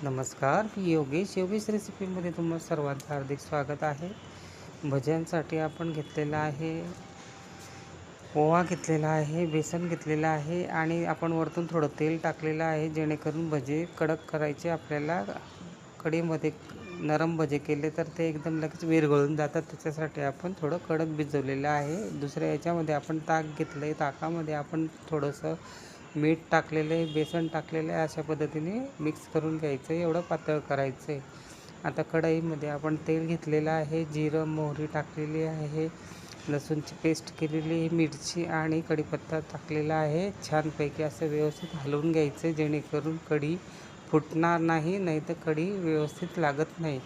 नमस्कार, मी योगेश रेसिपीमध्ये तुम्हा सर्वांचं हार्दिक स्वागत आहे. भज्यांसाठी आपण घेतलेला आहे ओवा घेतलेला आहे, बेसन घेतलेलं आहे आणि आपण वरतून थोडं तेल टाकलेलं आहे, जेणेकरून भजे कडक करायचे. आपल्याला कढईमध्ये नरम भजे केले तर ते एकदम लगेच विरघळून जातात. त्याच्यासाठी आपण थोडं कडक भिजवलेलं आहे. दुसऱ्या याच्यामध्ये आपण ताक घेतलं आहे, ताकामध्ये आपण थोडंसं मीठ टाकलेलं आहे, बेसन टाकलेलं आहे. अशा पद्धतीने मिक्स करून घ्यायचं आहे, एवढं पातळ करायचं आहे. आता कढईमध्ये आपण तेल घेतलेलं आहे, जिरं मोहरी टाकलेली आहे, लसूणची पेस्ट केलेली आहे, मिरची आणि कढीपत्ता टाकलेला आहे. छानपैकी असं व्यवस्थित हलवून घ्यायचं आहे, जेणेकरून कढी फुटणार नाही, नाही तर कढी व्यवस्थित लागत नाही.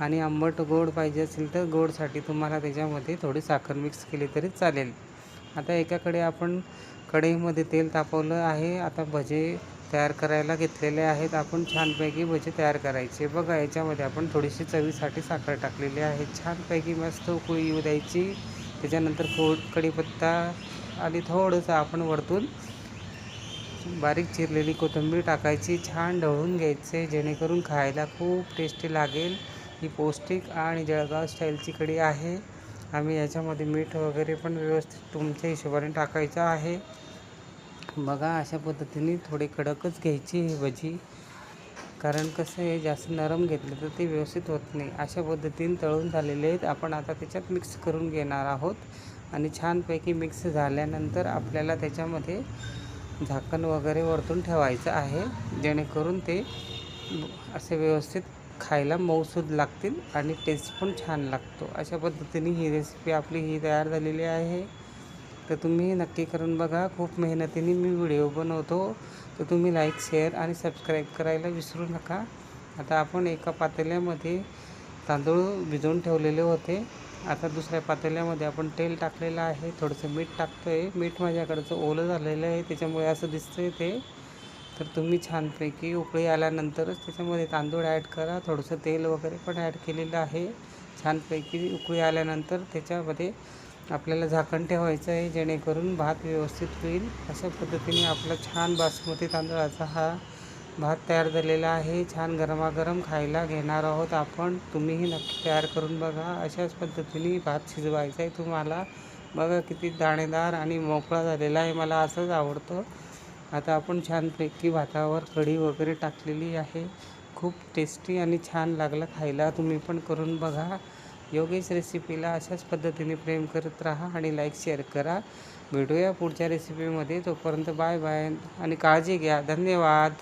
आणि आंबट गोड पाहिजे असेल तर गोडसाठी तुम्हाला त्याच्यामध्ये थोडी साखर मिक्स केली तरी चालेल. आता एकाकडे आपण कढईमध्ये तेल तापवलं आहे. आता भजे तयार करायला घेतलेले आहेत. आपण छानपैकी भजे तयार करायचे. बघा, याच्यामध्ये आपण थोडीशी चवीसाठी साखर टाकलेली आहे. छानपैकी मस्त उकळी येऊ द्यायची. त्याच्यानंतर कढीपत्ता आणि थोडंसं आपण वरतून बारीक चिरलेली कोथिंबीर टाकायची. छान ढवळून घ्यायचे, जेणेकरून खायला खूप टेस्टी लागेल. ही पौष्टिक आणि जळगाव स्टाईलची कढी आहे. आम्ही याच्यामध्ये मीठ वगैरे पण व्यवस्थित तुमच्या हिशोबाने टाकायचं आहे. बघा, अशा पद्धतीने थोडी कडकच घ्यायची ही भजी, कारण कसं आहे, जास्त नरम घेतलं तर ते व्यवस्थित होत नाही. अशा पद्धतीने तळून झालेले आहेत. आपण आता त्याच्यात मिक्स करून घेणार आहोत आणि छानपैकी मिक्स झाल्यानंतर आपल्याला त्याच्यामध्ये झाकण वगैरे वरतून ठेवायचं आहे, जेणेकरून ते असे व्यवस्थित खायला मऊसूद लागतील आणि टेस्ट पण छान लागतो. अशा पद्धतीने ही रेसिपी आपली ही तयार झालेली आहे. तर तुम्ही नक्की करून बघा. खूप मेहनतीने मी व्हिडिओ बनवतो, तर तुम्ही लाईक, शेअर आणि सबस्क्राईब करायला विसरू नका. आता आपण एका पातेल्यामध्ये तांदूळ भिजवून ठेवलेले होते. आता दुसऱ्या पातेल्यामध्ये आपण तेल टाकलेलं आहे, थोडंसं मीठ टाकतो आहे. मीठ माझ्याकडचं ओलं झालेलं आहे, त्याच्यामुळे असं दिसतं आहे ते. तर तुम्ही छानपैकी उकळी आल्यानंतरच त्याच्यामध्ये तांदूळ ॲड करा. थोडंसं तेल वगैरे पण ॲड केलेलं आहे. छानपैकी उकळी आल्यानंतर त्याच्यामध्ये आपल्याला झाकण ठेवायचं आहे, जेणेकरून भात व्यवस्थित होईल. अशा पद्धतीने आपला छान बासमती तांदळाचा हा भात तयार झालेला आहे. छान गरमागरम खायला घेणार आहोत आपण. तुम्हीही नक्की तयार करून बघा. अशाच पद्धतीने भात शिजवायचा आहे तुम्हाला. बघा किती दाणेदार आणि मोकळा झालेला आहे, मला असंच आवडतं. आता आपण छानपैकी भातावर कढी वगैरे टाकलेली आहे. खूप टेस्टी आणि छान लागलं खायला. तुम्ही पण करून बघा. योगेश रेसिपीला अशाच पद्धतीने प्रेम करत राहा आणि लाईक शेअर करा. भेटूया पुढच्या रेसिपीमध्ये. तोपर्यंत बाय बाय आणि काळजी घ्या. धन्यवाद.